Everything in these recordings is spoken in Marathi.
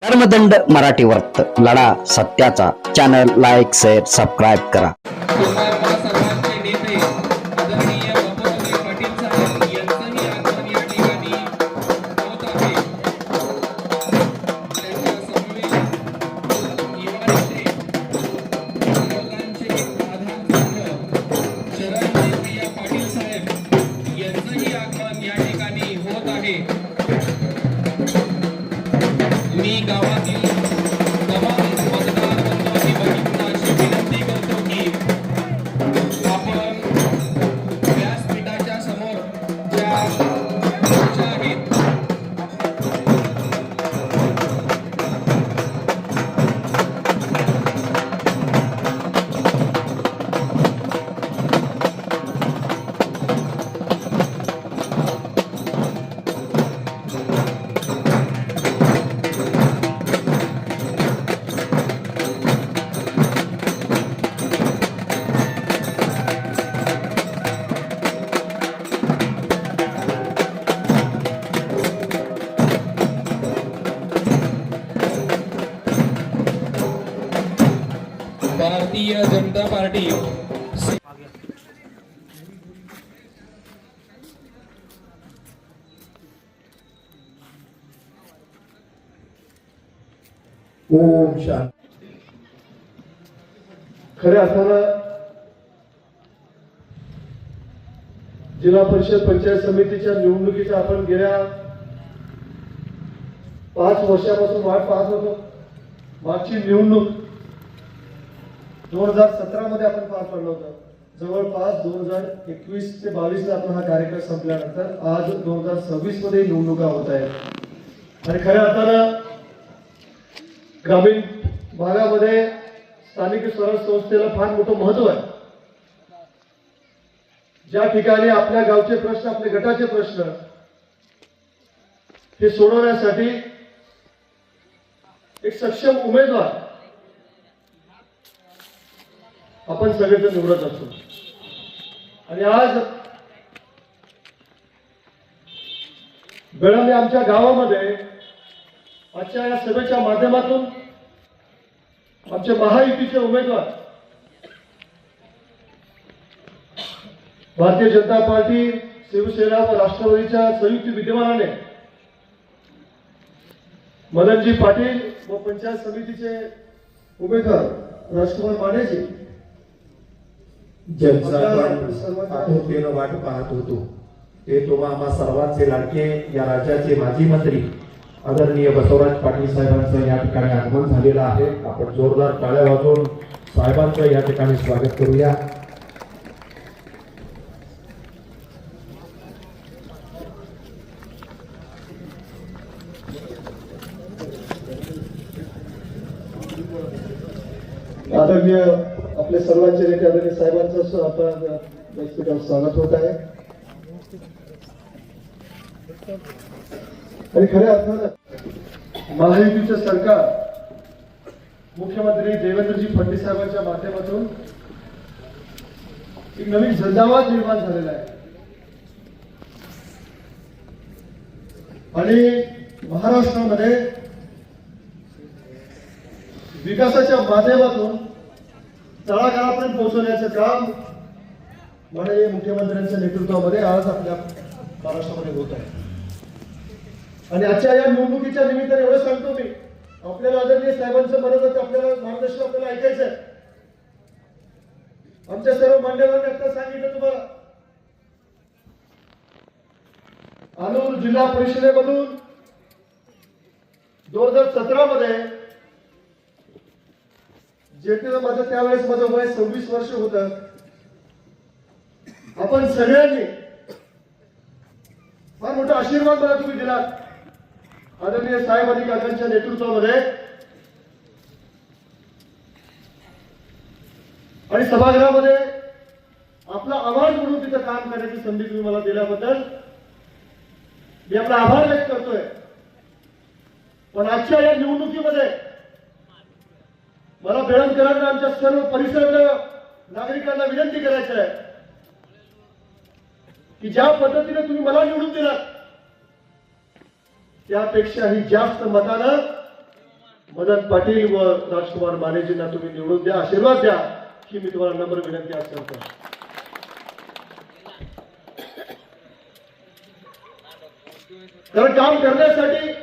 धर्मदंड मराठी वर्त लढा सत्याचा चॅनल लाईक शेअर सबस्क्राईब करा. सर्वांचे नेते आदरणीय बापूसाहेब पाटील साहेब यांचंही आगमन या ठिकाणी होत आहे. त्यांच्या समवेत युवा नेते लोकांचे आधार संघ शरणप्रिया पाटील साहेब यांचंही आगमन या ठिकाणी होत आहे. मी गावातील तमाम मतदार बंधूंनी बघितलं अशी विनंती करतो की आपण व्यासपीठाच्या समोर ज्या खुर्च्या आहेत भारतीय जनता पार्टी ओम शांती. खऱ्या अर्थानं जिल्हा परिषद पंचायत समितीच्या निवडणुकीचा आपण गेल्या 5 वर्षापासून वाट पाहत होतो. मागची निवडणूक 2017 मध्ये आपण पार पडलो होतो. जवळपास 2021 ते 22 ला आपण हा कार्यक्रम संपल्यानंतर आज 2026 मध्ये निवडणुका होत आहेत. आणि खऱ्या अर्थानं ग्रामीण भागामध्ये स्थानिक स्वराज्य संस्थेला फार मोठं महत्व आहे. ज्या ठिकाणी आपल्या गावचे प्रश्न, आपले गटाचे प्रश्न हे सोडवण्यासाठी एक सक्षम उमेदवार आपण सगळेजण निवडत असतो. आणि आज बेळंबे आमच्या गावामध्ये आजच्या या सभेच्या माध्यमातून आमचे महायुतीचे उमेदवार भारतीय जनता पार्टी, शिवसेना व राष्ट्रवादीच्या संयुक्त विद्यमानाने मदनजी पाटील व पंचायत समितीचे उमेदवार राजकुमार मानेजी ज्यांचा आपण आतुरतेनं वाट पाहत होतो ते तुम्हा आम्हा सर्वांचे लाडके या राज्याचे माजी मंत्री आदरणीय बसवराज पाटील साहेबांचं या ठिकाणी आगमन झालेलं आहे. आपण जोरदार टाळ्या वाजवून साहेबांचं या ठिकाणी स्वागत करूया. आदरणीय आपले सर्वांचे नेते आदरणीय साहेबांचं आता व्यासपीठावर स्वागत होत आहे. आणि खऱ्या अर्थानं महायुतीचं सरकार मुख्यमंत्री देवेंद्रजी फडणवीस साहेबांच्या माध्यमातून एक नवीन झंझावात निर्माण झालेला आहे. आणि महाराष्ट्रामध्ये विकासाच्या माध्यमातून तळागाळापर्यंत पोहोचवण्याचं काम माननीय मुख्यमंत्र्यांच्या नेतृत्वामध्ये आज आपल्या महाराष्ट्रामध्ये होत आहे. आणि आजच्या या निवडणुकीच्या निमित्ताने एवढं सांगतो मी, आपल्याला आदरणीय साहेबांचं म्हणत आपल्याला मार्गदर्शन आपल्याला ऐकायचं आहे. आमच्या सर्व मान्यवरांनी आता सांगितलं तुम्हाला, आनूर जिल्हा परिषदेमधून 2017 मध्ये जेथे माझं त्यावेळेस माझं वय 26 वर्ष होतं. आपण सगळ्यांनी फार मोठा आशीर्वाद मला तुम्ही दिला आदरणीय साहेब आणि काकांच्या नेतृत्वामध्ये. आणि सभागृहामध्ये आपला आवाज म्हणून तिथं काम करण्याची संधी तुम्ही मला दिल्याबद्दल मी आपला आभार व्यक्त करतोय. पण आजच्या या निवडणुकीमध्ये मला बेळंबकरांना, आमच्या सर्व परिसर नागरिकांना विनंती करायचं आहे की ज्या पद्धतीने तुम्ही मला निवडून दिलात त्यापेक्षाही जास्त मतानं मदन पाटील व राजकुमार मानेजींना तुम्ही निवडून द्या, आशीर्वाद द्या, ही मी तुम्हाला नम्र विनंती आज करतो. कारण काम करण्यासाठी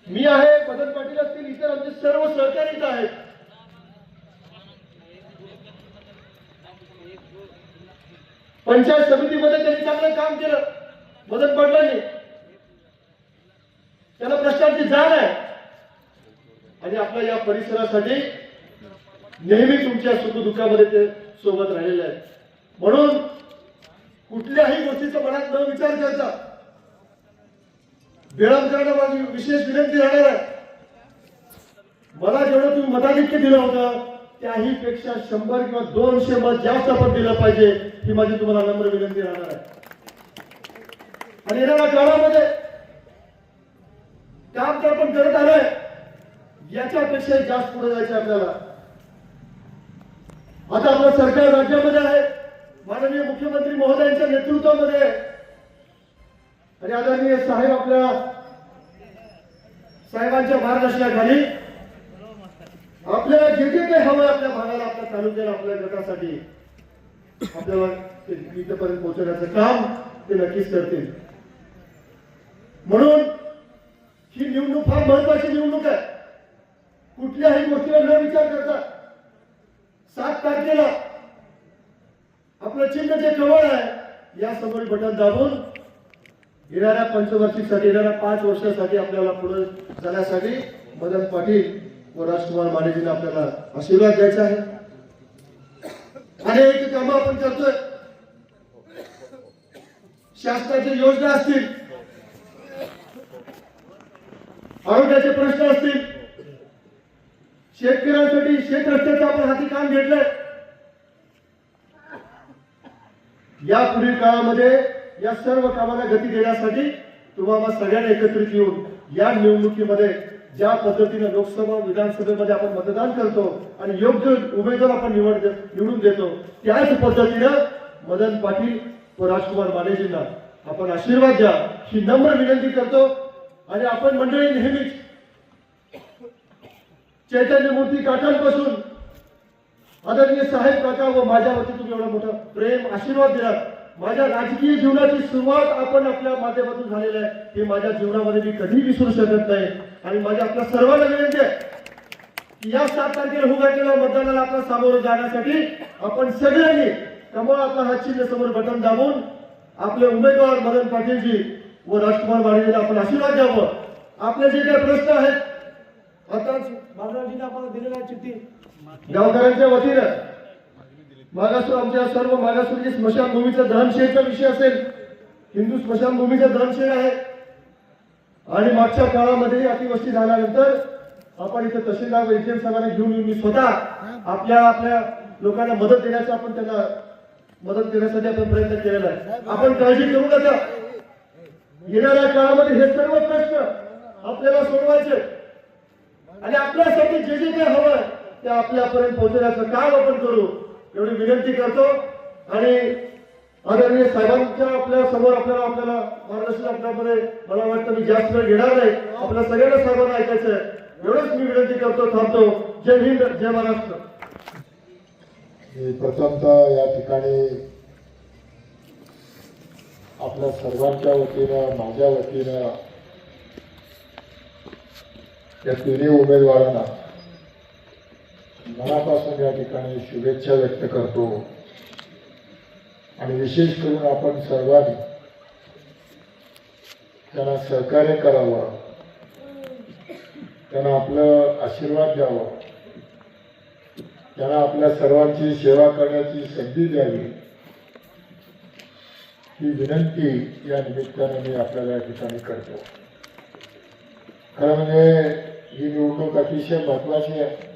मी आहे, मदन पाटील असतील, इतर आमचे सर्व सहकारी इथं आहेत. पंचायत समितीमध्ये त्यांनी चांगलं काम केलं. मदन पाटलांनी, त्याला प्रश्नांची जाण आहे आणि आपल्या या परिसरासाठी नेहमी तुमच्या सुखदुःखामध्ये ते सोबत राहिलेले आहेत. म्हणून कुठल्याही गोष्टीचा मनात न विचार करता विळंब करणं माझी विशेष विनंती राहणार आहे. मला जेवढं तुम्ही मताधिक्य दिलं होतं त्याही पेक्षा 100 किंवा 200 मत जास्त आपण दिलं पाहिजे, ही माझी तुम्हाला नम्र विनंती राहणार आहे. आणि येणाऱ्या काळामध्ये काम तर आपण करत आलोय, याच्यापेक्षा जास्त पुढे जायचं आपल्याला. आता आपलं सरकार राज्यामध्ये आहे, माननीय मुख्यमंत्री महोदयांच्या नेतृत्वामध्ये आहे. आणि आदरणीय साहेब आपल्या साहेबांच्या मार्गदर्शनाखाली आपल्याला जे जे काही हवं आपल्या भागाला, आपल्या तालुक्याला, आपल्या गटासाठी आपल्याला इथपर्यंत पोहोचवण्याचं काम ते नक्कीच करतील. म्हणून ही निवडणूक फार महत्वाची निवडणूक आहे. कुठल्याही गोष्टीवर न विचार करता 7 तारखेला आपलं चिन्ह जे कमळ आहे या समोर बटन दाबून येणाऱ्या पंचवार्षिकसाठी, येणाऱ्या 5 वर्षासाठी आपल्याला पुढे जाण्यासाठी मदन पाटील व राजकुमार मानेजींना आपल्याला आशीर्वाद द्यायचा आहे. अनेक कामं आपण करतोय. शासनाच्या योजना असतील, आरोग्याचे प्रश्न असतील, शेतकऱ्यांसाठी शेत रस्त्याचं आपण हाती काम घेतलंय. या पुढील काळामध्ये या सर्व कामांना गती देण्यासाठी तुम्हाला सगळ्यांना एकत्रित येऊन या निवडणुकीमध्ये ज्या पद्धतीने लोकसभा विधानसभेमध्ये आपण मतदान करतो आणि योग्य उमेदवार आपण निवडून देतो, त्याच पद्धतीनं मदन पाटील व राजकुमार मानेजींना आपण आशीर्वाद द्या, ही नम्र विनंती करतो. आणि आपण मंडळी नेहमीच चैतन्य मूर्ती काकांपासून आदरणीय साहेब काका व माझ्या वती तुम्ही एवढा मोठा प्रेम आशीर्वाद दिला. माझ्या राजकीय जीवनाची सुरुवात आपण आपल्या माध्यमातून झालेली आहे, हे माझ्या जीवनामध्ये मी कधी विसरू शकत नाही. आणि माझ्या आपल्या सर्वांना विनंती आहे की या 7 तारखेला उघडलेल्या मतदानाला आपल्या सामोरं जाण्यासाठी आपण सगळ्यांनी कमळ आपला हात चिन्ह समोर बटन दाबून आपले उमेदवार मदन पाटीलजी व राजकुमार मानेजींना आपण आशीर्वाद द्यावं. आपले जे काही प्रश्न आहेत आताच बाबराजींनी आपण दिलेल्या चिठ्ठी गावकऱ्यांच्या वतीनं मागासवर, आमच्या सर्व मागासवर्गीय स्मशानभूमीचा दहनशेडचा विषय असेल, हिंदू स्मशानभूमीचा दहनशेड आहे. आणि मागच्या काळामध्ये अतिवृष्टी झाल्यानंतर आपण इथे तहसीलदार व एटीएम साहेबांना घेऊन येऊन मी स्वतः आपल्या लोकांना मदत देण्याचा, आपण त्यांना मदत देण्यासाठी आपण प्रयत्न केलेला आहे. आपण काळजी करू नका. येणाऱ्या काळामध्ये हे सर्व प्रश्न आपल्याला सोडवायचे आणि आपल्यासाठी जे जे काही हवं ते आपल्यापर्यंत पोहोचवण्याचं काम आपण करू, एवढी विनंती करतो. आणि आदरणीय साहेबांच्या आपल्या समोर आपल्याला मार्गदर्शन आपल्यामध्ये मला वाटतं मी जास्त वेळ घेणार नाही. आपल्या सगळ्यांना साहेबांना ऐकायचं आहे, एवढंच मी विनंती करतो. थांबतो. जय हिंद, जय महाराष्ट्र. मी प्रथमतः या ठिकाणी आपल्या सर्वांच्या वतीनं, माझ्या वतीनं या तिन्ही उमेदवारांना मनापासून या ठिकाणी शुभेच्छा व्यक्त करतो. आणि विशेष करून आपण सर्वांनी त्यांना सहकार्य करावं, त्यांना आपलं आशीर्वाद द्यावं, त्यांना आपल्या सर्वांची सेवा करण्याची संधी द्यावी, ही विनंती या निमित्ताने मी आपल्याला या ठिकाणी करतो. खरं म्हणजे ही निवडणूक अतिशय महत्वाची आहे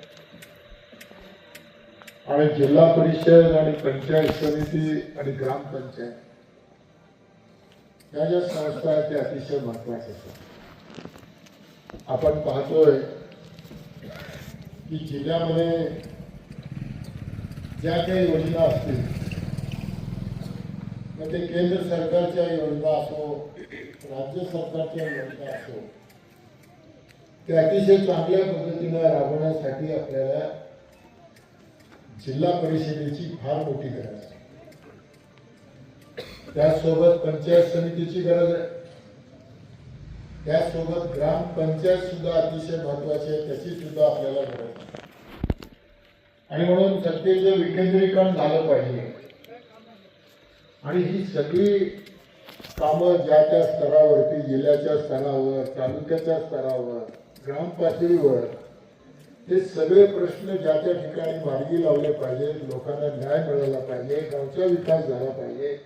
आणि जिल्हा परिषद आणि पंचायत समिती आणि ग्रामपंचायत या ज्या संस्था आहेत त्या अतिशय महत्वाच्या आहेत. आपण पाहतोय की जिल्ह्यामध्ये ज्या काही योजना असतील, मग ते केंद्र सरकारच्या योजना असो, राज्य सरकारच्या योजना असो, ते अतिशय चांगल्या पद्धतीनं राबवण्यासाठी आपल्याला जिल्हा परिषदेची फार मोठी गरज आहे. त्याचसोबत पंचायत समितीची गरज आहे. त्याचसोबत ग्रामपंचायत सुद्धा अतिशय महत्वाची आहे, त्याची सुद्धा आपल्याला गरज आहे. आणि म्हणून सत्तेचं विकेंद्रीकरण झालं पाहिजे. आणि ही सगळी कामं ज्या त्या स्तरावरती, जिल्ह्याच्या स्तरावर, तालुक्याच्या स्तरावर, ग्राम पातळीवर हे सगळे प्रश्न ज्या त्या ठिकाणी मार्गी लावले पाहिजे. लोकांना न्याय मिळाला पाहिजे, गावचा विकास झाला पाहिजे,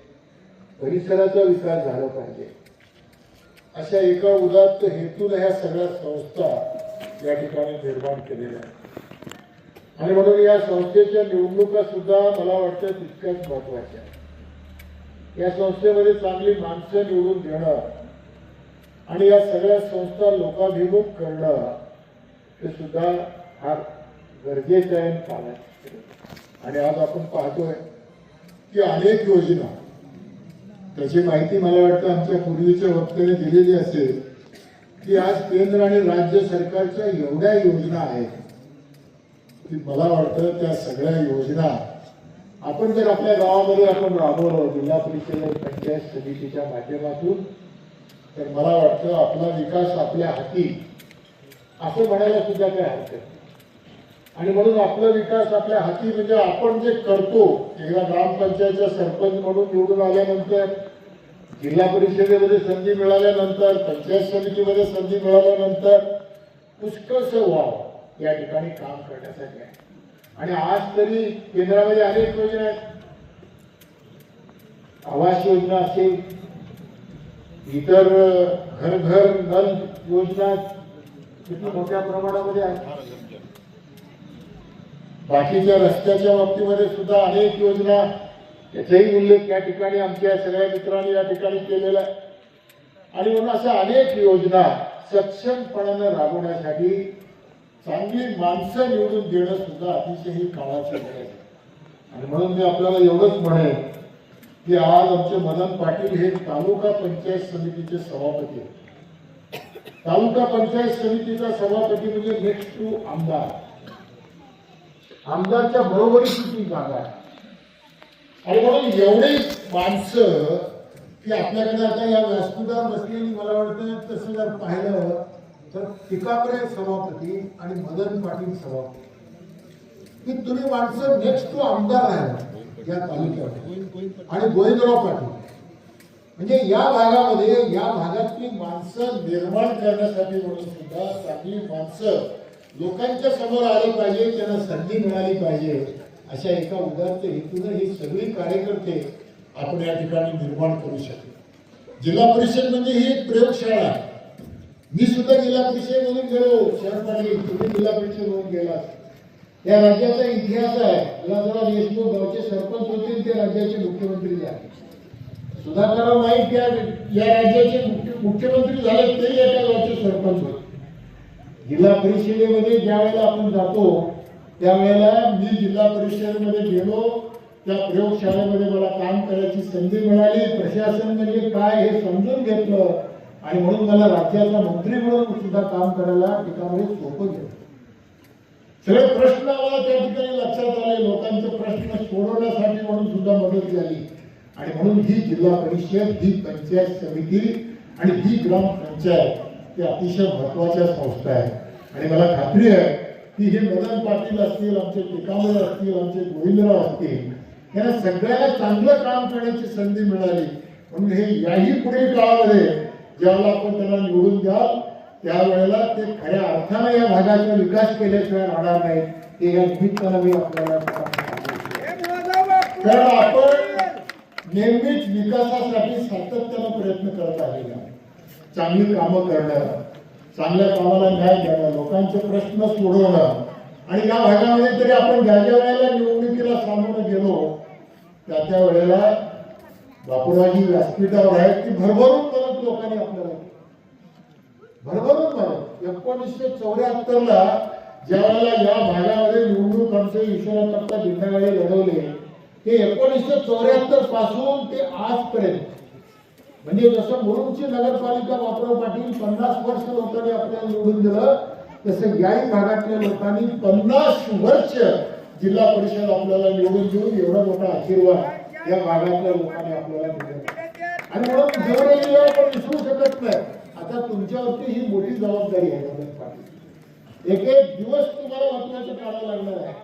परिसराचा विकास झाला पाहिजे, अशा एका उदात्त हेतून ह्या सगळ्या संस्था या ठिकाणी निर्माण केलेल्या आहेत. आणि म्हणून या संस्थेच्या निवडणुका सुद्धा मला वाटतं तितक्याच महत्वाच्या आहेत. या संस्थेमध्ये चांगली माणसं निवडून देणं आणि या सगळ्या संस्था लोकाभिमुख करणं हे सुद्धा फार गरजेचं आहे, पाण्याचं. आणि आज आपण पाहतोय की अनेक योजना, त्याची माहिती मला वाटतं आमच्या पूर्वीच्या वक्त्याने दिलेली असेल की आज केंद्र आणि राज्य सरकारच्या एवढ्या योजना आहेत की मला वाटतं त्या सगळ्या योजना आपण जर आपल्या गावामध्ये आपण राबवलं जिल्हा परिषद पंचायत समितीच्या माध्यमातून, तर मला वाटतं आपला विकास आपल्या हाती असं म्हणायला सुद्धा काही हरकत नाही. आणि म्हणून आपला विकास आपल्या हाती म्हणजे आपण जे करतो, एकदा ग्रामपंचायतचा सरपंच म्हणून निवडून आल्यानंतर, जिल्हा परिषदेमध्ये संधी मिळाल्यानंतर, पंचायत समितीमध्ये संधी मिळाल्यानंतर पुष्कळसं व्हावं या ठिकाणी काम करण्यासाठी आहे. आणि आज तरी केंद्रामध्ये अनेक योजना आहेत. आवास योजना असेल, इतर घर घर नल योजना किती मोठ्या प्रमाणामध्ये आहेत. बाकीच्या रस्त्याच्या बाबतीमध्ये सुद्धा अनेक योजना, त्याचाही उल्लेख या ठिकाणी आमच्या सगळ्या मित्रांनी या ठिकाणी केलेला आहे. आणि म्हणून अशा अनेक योजना सक्षमपणाने राबवण्यासाठी चांगली माणसं निवडून देणं सुद्धा अतिशय ही काळाची गरज आहे. आणि म्हणून मी आपल्याला एवढंच म्हणेन की आज आमचे मदन पाटील हे तालुका पंचायत समितीचे सभापती आहेत. तालुका पंचायत समितीचा सभापती म्हणजे नेक्स्ट टू आमदार, आमदारच्या बरोबरीची जागा आहे. आणि म्हणून एवढे माणसं की आपल्याकडे आता या व्यासपीठावर बसलेली मला वाटतं तसं जर पाहिलं तर टिकापरे सभापती आणि मदन पाटील सभापती, की तुम्ही माणसं नेक्स्ट टू आमदार आहे या तालुक्यात. आणि गोविंदराव पाटील म्हणजे या भागामध्ये, या भागातली माणसं निर्माण करण्यासाठी म्हणून सुद्धा चांगली माणसं लोकांच्या समोर आली पाहिजे, त्यांना संधी मिळाली पाहिजे, अशा एका उदात्त हेतून ही सगळी कार्यकर्ते आपण या ठिकाणी निर्माण करू शकतो. जिल्हा परिषद म्हणजे ही एक प्रयोगशाळा आहे. मी सुद्धा जिल्हा परिषदेमधून गेलो, शरद पाटील तुम्ही जिल्हा परिषदेमधून गेला. या राज्याचा इतिहास आहे. विलासराव देशमुख गावचे सरपंच होते, ते राज्याचे मुख्यमंत्री झाले. सुधाकरराव नाईक या राज्याचे मुख्यमंत्री झाले, ते एका गावचे सरपंच होते. जिल्हा परिषदेमध्ये ज्या वेळेला आपण जातो त्यावेळेला मी जिल्हा परिषदेमध्ये गेलो, त्या प्रयोगशाळेमध्ये मला काम करायची संधी मिळाली. प्रशासन म्हणजे काय हे समजून घेतलं आणि म्हणून मला राज्याचा मंत्री म्हणून सुद्धा काम करायला ठिकाणी सोपं गेलं. सगळे प्रश्न आम्हाला त्या ठिकाणी लक्षात आले, लोकांचे प्रश्न सोडवण्यासाठी म्हणून सुद्धा मदत झाली. आणि म्हणून ही जिल्हा परिषद, ही पंचायत समिती आणि ही ग्रामपंचायत हे अतिशय महत्वाच्या संस्था आहेत. आणि मला खात्री आहे की हे मदन पाटील असतील, आमचे टिकामरे असतील, आमचे गोविंदराव असतील, यांना सगळ्यांना चांगलं काम करण्याची संधी मिळाली. म्हणून हे याही पुढील काळामध्ये ज्यावेळेला आपण त्यांना निवडून द्याल त्यावेळेला ते खऱ्या अर्थाने या भागाचा विकास केल्याशिवाय राहणार नाही. ते या निमित्तानं मी आपल्याला कारण आपण नेहमीच विकासासाठी सातत्यानं प्रयत्न करत आलेले आहोत. चांगली कामं करणं, चांगल्या कामाला न्याय देणं, लोकांचे प्रश्न सोडवणं. आणि या भागामध्ये तरी आपण ज्या ज्या वेळेला निवडणुकीला सामोरं गेलो त्या वेळेला बापूरावजी व्यासपीठावर आहेत की भरभरून मदत लोकांनी आपल्याला भरभरून मदत. 1974ला ज्या वेळेला या भागामध्ये निवडणूक आमचे ईश्वरदत्ता दिंडागाडे लढवले, ते 1974 पासून ते आजपर्यंत म्हणजे जसं मुरुमची नगरपालिका बापूराव पाटील 50 वर्ष लोकांनी आपल्याला निवडून दिलं, तसं याही भागातल्या लोकांनी 50 वर्ष जिल्हा परिषद आपल्याला निवडून देऊन एवढा मोठा आशीर्वाद या भागातल्या लोकांनी आपल्याला दिला. आणि म्हणून जेवढे आपण विसरू शकत नाही. आता तुमच्यावरती ही मोठी जबाबदारी आहे मदन पाटील. एक एक दिवस तुम्हाला महत्वाचं काढावं लागणार आहे.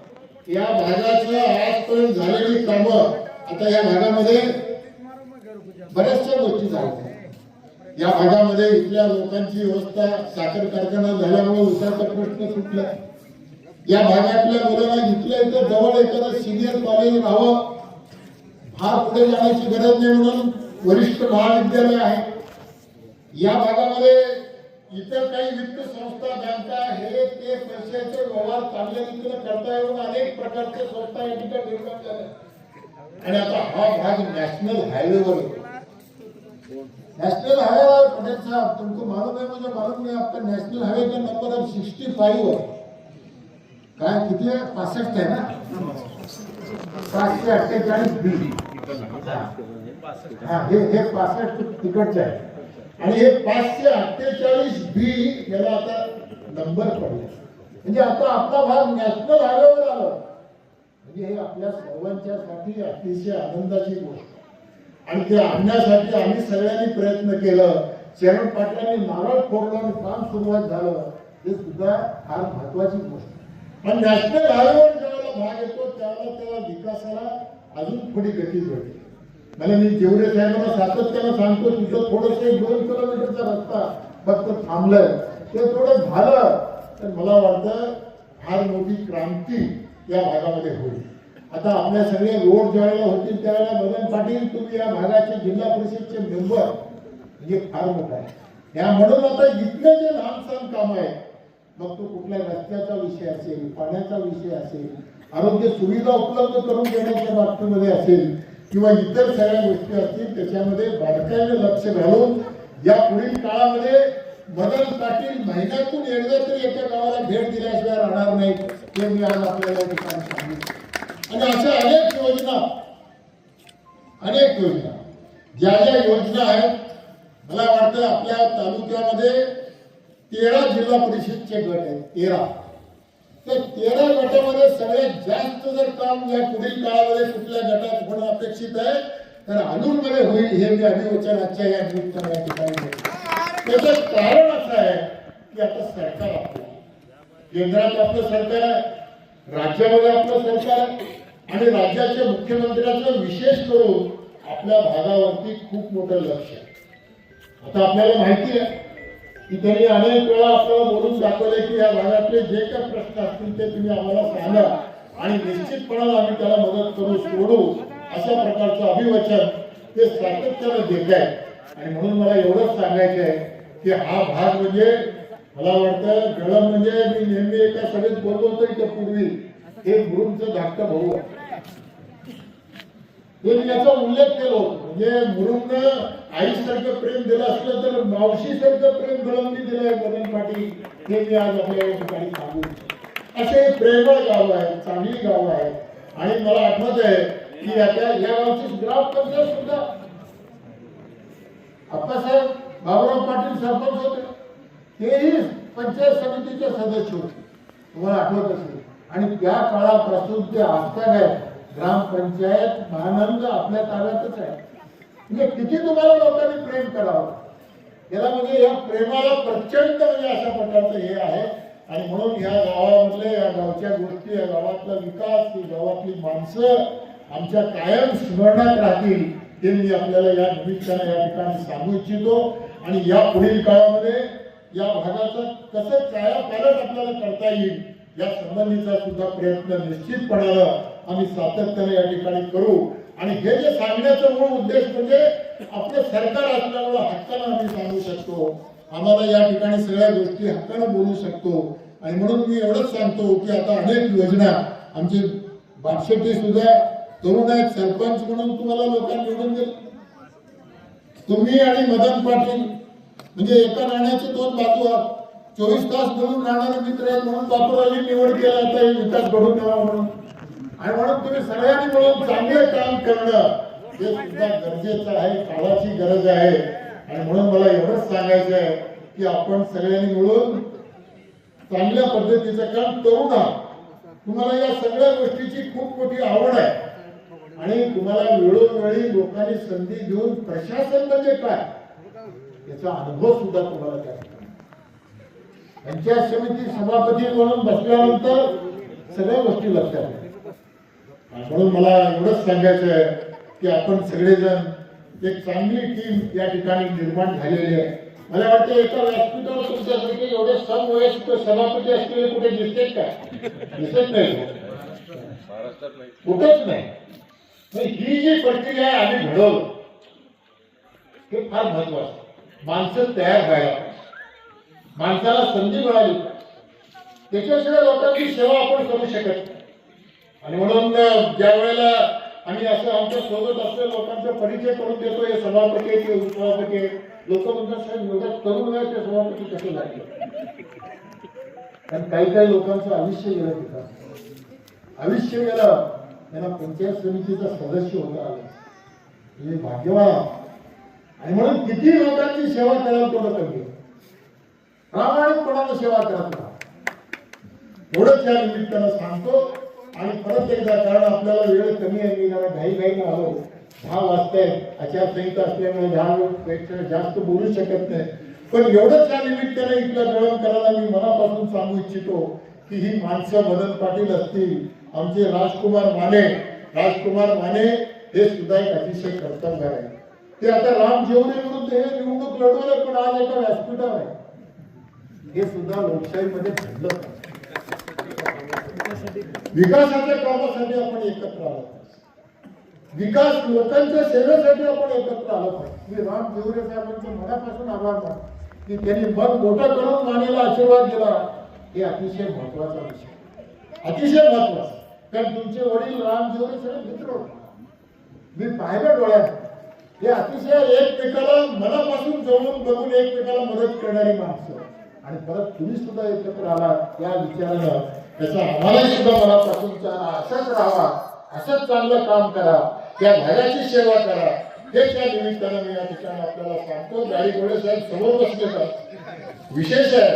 या भागाचं आजपर्यंत झालेली कामं, आता या भागामध्ये बऱ्याचशा गोष्टी झाल्या. या भागामध्ये इथल्या लोकांची व्यवस्था, साखर कारखाना झाल्यामुळे उसाचा प्रश्न सुटला. या भागातल्या मुलांना इथल्या इथं जवळ एखादं सिनियर कॉलेज राहावं, फार पुढे जाण्याची गरज नाही म्हणून वरिष्ठ महाविद्यालय आहे. या भागामध्ये इतर काही वित्त संस्था, बँका, हे ते पैशाचे व्यवहार चांगल्या रीतीने करता येऊन अनेक प्रकारच्या संस्था या ठिकाणी निर्माण झाल्या. आणि आता हा भाग नॅशनल हायवेवर येतो. नेशनल हाईवे पटेल साहब, तुमको मालूम है, मुझे मालूम नहीं, आपका नेशनल हाईवे का नंबर अब 65 है. काय किती आहे? 65 आहे ना. 548B. हा, हे 65 तिकडचं आहे. आणि हे 548B याला आता नंबर पडला. म्हणजे आता आपला भाग नॅशनल हायवेवर आला. म्हणजे हे आपल्या सर्वांच्यासाठी अतिशय आनंदाची गोष्ट. आणि ते आणण्यासाठी आम्ही सगळ्यांनी प्रयत्न केलं. शरण पाटलांनी नारळ फोडलं आणि काम सुरुवात झालं. हे सुद्धा फार महत्वाची गोष्ट. आणि नॅशनल हायवेवर ज्यावेळेला भाग येतो त्यावेळेला विकासाला अजून थोडी गती मिळते. मला मी जेवढे साहेबांना सातत्यानं सांगतो, तिथं थोडंसं 2 किलोमीटरचा रस्ता फक्त थांबलाय, ते थोडं झालं तर मला वाटतं फार मोठी क्रांती या भागामध्ये होईल. आता आपल्या सगळे रोड ज्यावेळेला होतील त्यावेळेला मदन पाटील, तुम्ही या भागाचे जिल्हा परिषदचे मेंबर, म्हणजे फार मोठा आहे. या म्हणून आता इथले जे लहान सहान काम आहे, मग तो कुठल्या रस्त्याचा विषय असेल, पाण्याचा विषय असेल, आरोग्य सुविधा उपलब्ध करून देण्याच्या बाबतीमध्ये असेल, किंवा इतर सगळ्या गोष्टी असतील, त्याच्यामध्ये बारकाईने लक्ष घालून या पुढील काळामध्ये मदन पाटील महिन्यातून एकदा तरी एका गावाला भेट दिल्याशिवाय राहणार नाही, हे मी आज आपल्याला या ठिकाणी सांगितलं. आणि अशा अनेक योजना ज्या ज्या योजना आहेत, मला वाटतं आपल्या तालुक्यामध्ये 13 जिल्हा परिषदचे गट आहेत. 13 तर 13 गटामध्ये सगळ्यात जास्त जर काम या पुढील काळामध्ये कुठल्या गटात होणं अपेक्षित आहे तर आलूरमध्ये होईल, हे मी अधिवचनाच्या या निमित्ताने या ठिकाणी. त्याचं कारण असं आहे की आता सरकार आपलं, केंद्रात आपलं सरकार आहे, राज्यामध्ये आपलं सरकार आहे, आणि राज्याच्या मुख्यमंत्र्यांचं विशेष करून आपल्या भागावरती खूप मोठं लक्ष आहे. आता आपल्याला माहिती आहे की त्यांनी अनेक वेळा आपल्याला बोलून दाखवले की या भागातले जे काही प्रश्न असतील ते तुम्ही आम्हाला सांगा आणि निश्चितपणाने आम्ही त्याला मदत करू, सोडू, अशा प्रकारचं अभिवचन ते सातत्यानं देत आहे. आणि म्हणून मला एवढंच सांगायचं आहे की हा भाग म्हणजे मला वाटतं गळम, म्हणजे मी नेहमी एका सभेत बोललो होतो की पूर्वी हे मुरुमचं धाकटं भाऊ आहे, हे मी याचा उल्लेख केला होता. म्हणजे मुरुमनं आईसारखं प्रेम दिलं असलं तर मावशीसारखं प्रेम गळमनी दिलं आहे मदन पाटील, हे मी आज आपल्या या ठिकाणी सांगू. असे प्रेमळ गाव आहे, चांगली गाव आहे. आणि मला आठवत आहे की आता या गावची ग्रामपंचायत सुद्धा आप्पासाहेब बाबुराव पाटील सरपंच होते, तेही पंचायत समितीचे सदस्य होते, तुम्हाला आठवत असेल. आणि त्या काळापासून ते आजतागायत ग्रामपंचायत महानंद आपल्या ताब्यातच आहे. म्हणजे किती तुम्हाला लोकांनी प्रेम करावं, याला म्हणजे या प्रेमाला प्रचंड म्हणजे अशा प्रकारचं हे आहे. आणि म्हणून या गावामधले, या गावच्या गोष्टी, या गावातला विकास, ही गावातली माणसं आमच्या कायम स्मरणात राहतील, हे मी आपल्याला या निमित्ताने या ठिकाणी सांगू इच्छितो. आणि या पुढील काळामध्ये या भागाचा कसं कायापालट आपल्याला करता येईल या संबंधीचा सुद्धा प्रयत्न निश्चितपणानं आम्ही सातत्याने या ठिकाणी करू. आणि हे जे सांगण्याचा मूळ उद्देश म्हणजे आपलं सरकार असल्यामुळे हक्कानं आम्ही सांगू शकतो, आम्हाला या ठिकाणी सगळ्या गोष्टी हक्कानं बोलू शकतो. आणि म्हणून मी एवढंच सांगतो की आता अनेक योजना आमचे बापशेट्टी सुद्धा तरुण आहेत, सरपंच म्हणून तुम्हाला लोकांनी निवडून दिलं. तुम्ही आणि मदन पाटील म्हणजे एका नाण्याचे 2 बाजू आहात. 24 तास बोलून राहणारे मित्र आहेत म्हणून बापूरावजी निवड केला आता हे विकास घडून द्यावा म्हणून. आणि म्हणून तुम्ही सगळ्यांनी मिळून चांगले काम करणं हे सुद्धा गरजेचं आहे, काळाची गरज आहे. आणि म्हणून मला एवढंच सांगायचं आहे की आपण सगळ्यांनी मिळून चांगल्या पद्धतीचं काम तरुण आहात, तुम्हाला या सगळ्या गोष्टीची खूप मोठी आवड आहे आणि तुम्हाला वेळोवेळी लोकांनी संधी देऊन प्रशासन म्हणजे काय याचा अनुभव सुद्धा तुम्हाला द्या. पंचायत समिती सभापती म्हणून बसल्यानंतर सगळ्या गोष्टी लक्षात येतात. म्हणून मला एवढंच सांगायचं आहे की आपण सगळेजण एक चांगली टीम या ठिकाणी निर्माण झालेली आहे. मला वाटतं एका व्यासपीठावर तुमच्यापैकी एवढे समवयस्क सभापती असलेले कुठे दिसतेच का? दिसत नाही, कुठेच नाही. ही जी प्रक्रिया आम्ही घडवलं हे फार महत्वाचं. माणसं तयार व्हायला, माणसाला संधी मिळाली, त्याच्याशिवाय लोकांची सेवा आपण करू शकत नाही. आणि म्हणून ज्या वेळेला आम्ही असं आमच्या सोबत असलेल्या लोकांचा परिचय करून देतो, हे सभापती आहेत, हे उपसभापती आहेत, लोक म्हणतात साहेब एवढ्या तरुण आहे ते सभापती कसे लागले. कारण काही लोकांचं आयुष्य गेलं तिथं, आयुष्य गेलं त्यांना पंचायत समितीचा सदस्य होता आला, म्हणजे भाग्यवान. आणि म्हणून किती लोकांची सेवा करायला तेवढं कमी, प्रामाणिकपणानं सेवा करत राहा एवढंच या निमित्तानं सांगतो. आणि परत एकदा, कारण आपल्याला वेळ कमी आहे, मी जरा घाईघाईनं आलो, 10 वाजतायत, आचारसंहिता असल्यामुळे 10 पेक्षा जास्त बोलू शकत नाही. पण एवढंच या निमित्तानं इथलं दळणकरांना मी मनापासून सांगू इच्छितो की ही माणसं मदन पाटील असतील, आमचे राजकुमार माने हे सुद्धा एक अतिशय कर्तव्यगार आहे. ते आता राम जेवणे विरुद्ध हे निवडणूक लढवलं, पण आज एका व्यासपीठावर आहे. हे सुद्धा लोकशाहीमध्ये घडलं. विकासाच्या कामासाठी आपण एकत्र आलो, विकास लोकांच्या सेवेसाठी आपण एकत्र आलो पाहिजे. मी राम जेवरे साहेबांचं मनापासून आभार मानतो की त्यांनी मन मोठं करून मानेला आशीर्वाद दिला. हे अतिशय महत्वाचा विषय, अतिशय महत्वाचा. कारण तुमचे वडील राम जेवरे साहेब मित्र होते, मी पाहिलं डोळ्यात. हे अतिशय एकमेकाला मनापासून जवळून बघून एकमेकाला मदत करणारी माणसं. आणि परत तुम्ही सुद्धा एकत्र आला या विचारानं, त्याचा आम्हालाही सुद्धा मनापासून असंच राहावा, असंच चांगलं काम करा, त्या भागाची सेवा करा. हेच या निमित्तानं मी या ठिकाणी आपल्याला सांगतो. गाडी घोडे साहेब समोर बसले का, विशेष आहे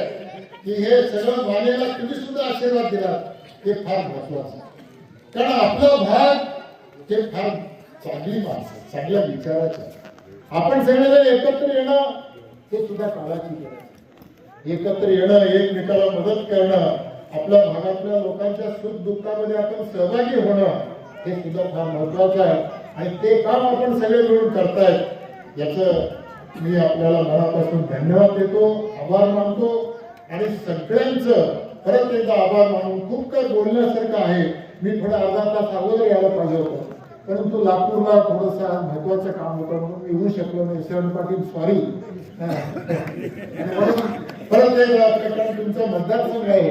की हे सगळं मानेला तुम्ही सुद्धा आशीर्वाद दिला, हे फार महत्वाचं. कारण आपला भाग हे फार चांगली माणसं, चांगल्या विचाराचं. आपण सगळेजण एकत्र येणं हे सुद्धा काळाची गरज. एकत्र येणं, एकमेकाला मदत करणं, आपल्या भागातल्या लोकांच्या सुख दुःखामध्ये आपण सहभागी होणं हे सुद्धा फार महत्वाचं आहे. आणि ते काम आपण सगळे मिळून करतायत याचं मी आपल्याला मनापासून धन्यवाद देतो, आभार मानतो. आणि सगळ्यांचं परत एकदा आभार मानून, खूप काही बोलण्यासारखं आहे. मी थोडा अर्धा तास अगोदर यायला पाहिजे होतं, परंतु लातूरला थोडंसं महत्वाचं काम होतं म्हणून मी येऊ शकलो नाही. शरण पाटील सॉरी. परत एकदा कारण तुमचा मतदारसंघ आहे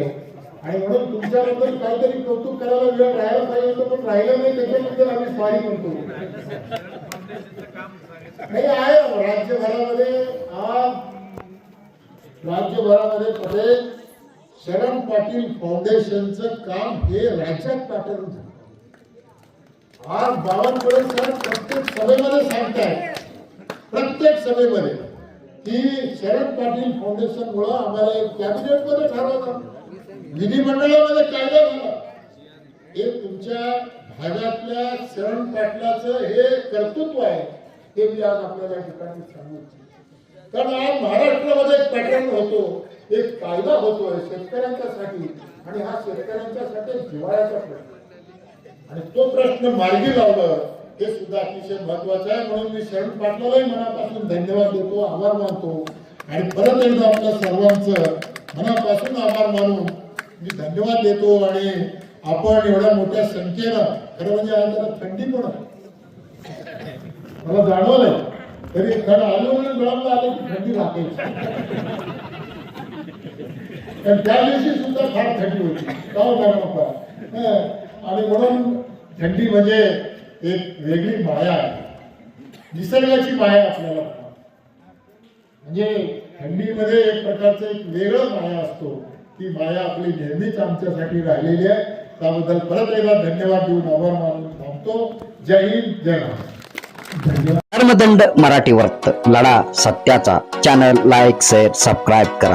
आणि म्हणून तुमच्याबद्दल काहीतरी कौतुक करायला वेळ राहायला पाहिजे होतं, पण राहिलं नाही, त्याच्याबद्दल आम्ही सॉरी म्हणतो. नाही आहे राज्यभरामध्ये, आज राज्यभरामध्ये पडे शरण पाटील फाउंडेशनचं काम हे राज्यात पॅटर्न झालं. आज बावनकुळे सर प्रत्येक सभेमध्ये सांगतायत, प्रत्येक सभेमध्ये की शरण पाटील फाउंडेशन मुळे आम्हाला एक कॅबिनेटमध्ये ठरवलं, विधिमंडळामध्ये कायदा झाला. हे तुमच्या भागातल्या शरण पाटलाचं हे कर्तृत्व आहे, हे मी आज आपल्याला ठिकाणी सांगू इच्छितो. कारण आज महाराष्ट्रामध्ये एक पॅटर्न होतो, एक कायदा होतोय शेतकऱ्यांच्यासाठी, आणि हा शेतकऱ्यांच्यासाठी जिव्हाळ्याचा प्रश्न, आणि तो प्रश्न मार्गी लावलं हे सुद्धा अतिशय महत्वाचं आहे. म्हणून मी शरण पाटलालाही मनापासून धन्यवाद देतो, आभार मानतो. आणि परत एकदा आपल्या सर्वांचं मनापासून आभार मानून मी धन्यवाद देतो. आणि आपण एवढ्या मोठ्या संख्येनं, खरं म्हणजे आज जरा थंडी पण मला जाणवलंय, तरी खरं आलो म्हणून गळमला आले की थंडी लागायची. कारण त्या दिवशी सुद्धा फार थंडी होती, का होता. आणि म्हणून थंडी म्हणजे एक वेगळी माया आहे, निसर्गाची माया आपल्याला. म्हणजे थंडीमध्ये एक प्रकारचं एक वेगळं माया असतो, ती माया आपली नेहमीच आमच्यासाठी राहिलेली आहे. त्याबद्दल परत एकदा धन्यवाद देऊन आभार मानून थांबतो. जय हिंद, जय महाराष्ट्र. धन्यवाद. धर्मदंड मराठी वर्त लढा सत्याचा चॅनल लाईक शेअर सबस्क्राईब करा.